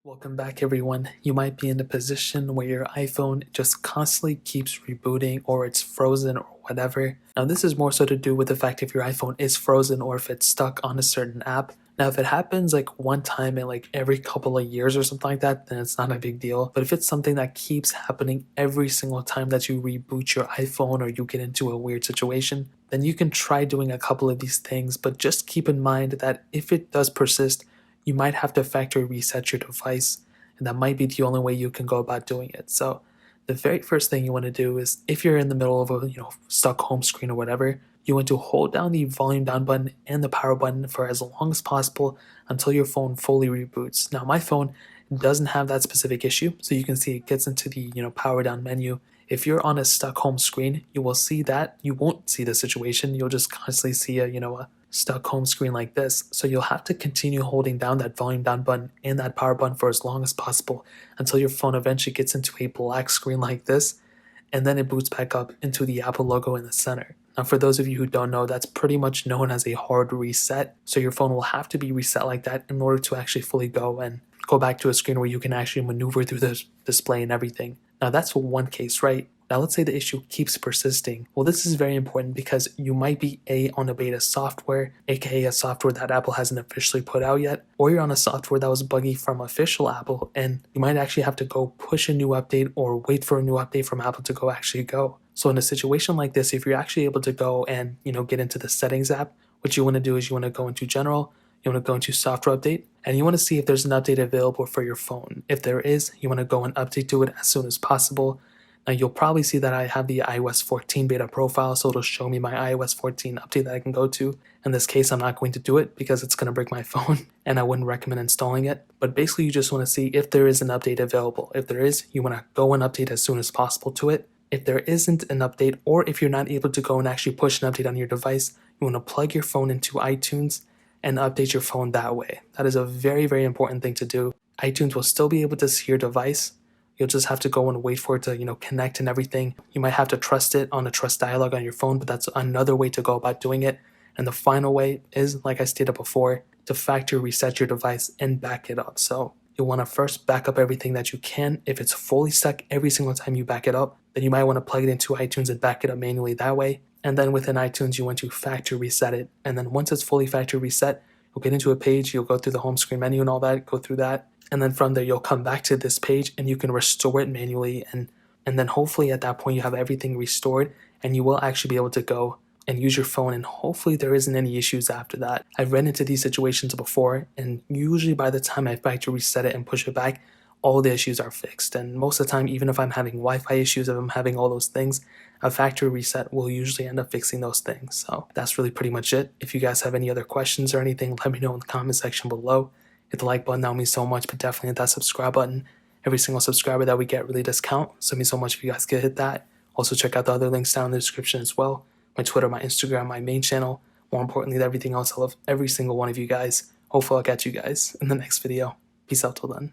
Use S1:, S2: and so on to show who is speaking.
S1: Welcome back, everyone. You might be in a position where your iPhone just constantly keeps rebooting or it's frozen or whatever. Now, this is more so to do with the fact if your iPhone is frozen or if it's stuck on a certain app. Now, if it happens like one time in like every couple of years or something like that, then it's not a big deal. But if it's something that keeps happening every single time that you reboot your iPhone or you get into a weird situation, then you can try doing a couple of these things. But just keep in mind that if it does persist, you might have to factory reset your device, and that might be the only way you can go about doing it. So the very first thing you want to do is, if you're in the middle of a stuck home screen or whatever, you want to hold down the volume down button and the power button for as long as possible until your phone fully reboots. Now my phone doesn't have that specific issue, so you can see it gets into the power down menu. If you're on a stuck home screen, you will see that. You won't see the situation. You'll just constantly see a stuck home screen like this. So you'll have to continue holding down that volume down button and that power button for as long as possible until your phone eventually gets into a black screen like this, and then it boots back up into the Apple logo in the center. Now, for those of you who don't know, that's pretty much known as a hard reset. So your phone will have to be reset like that in order to actually fully go and go back to a screen where you can actually maneuver through the display and everything. Now, that's one case, right? Now, let's say the issue keeps persisting. Well, this is very important because you might be on a beta software, aka a software that Apple hasn't officially put out yet, or you're on a software that was buggy from official Apple, and you might actually have to go push a new update or wait for a new update from Apple to go. So in a situation like this, if you're actually able to go and get into the settings app, what you want to do is you want to go into general, you want to go into software update, and you want to see if there's an update available for your phone. If there is, you want to go and update to it as soon as possible. Now you'll probably see that I have the iOS 14 beta profile, so it'll show me my iOS 14 update that I can go to. In this case, I'm not going to do it because it's going to break my phone and I wouldn't recommend installing it. But basically you just want to see if there is an update available. If there is, you want to go and update as soon as possible to it. If there isn't an update, or if you're not able to go and actually push an update on your device, you want to plug your phone into iTunes and update your phone that way. That is a very, very important thing to do. iTunes will still be able to see your device. You'll just have to go and wait for it to, connect and everything. You might have to trust it on a trust dialog on your phone, but that's another way to go about doing it. And the final way is, like I stated before, to factory reset your device and back it up. So you'll want to first back up everything that you can. If it's fully stuck every single time you back it up, then you might want to plug it into iTunes and back it up manually that way. And then within iTunes, you want to factory reset it. And then once it's fully factory reset, you'll get into a page, you'll go through the home screen menu and all that, go through that. And then from there, you'll come back to this page and you can restore it manually. And then hopefully at that point, you have everything restored and you will actually be able to go and use your phone. And hopefully there isn't any issues after that. I've run into these situations before, and usually by the time I factory reset it and push it back, all the issues are fixed. And most of the time, even if I'm having Wi-Fi issues, if I'm having all those things, a factory reset will usually end up fixing those things. So that's really pretty much it. If you guys have any other questions or anything, let me know in the comment section below. Hit the like button, that would mean so much, but definitely hit that subscribe button. Every single subscriber that we get really does count, so it means so much if you guys could hit that. Also check out the other links down in the description as well. My Twitter, my Instagram, my main channel. More importantly than everything else, I love every single one of you guys. Hopefully I'll catch you guys in the next video. Peace out till then.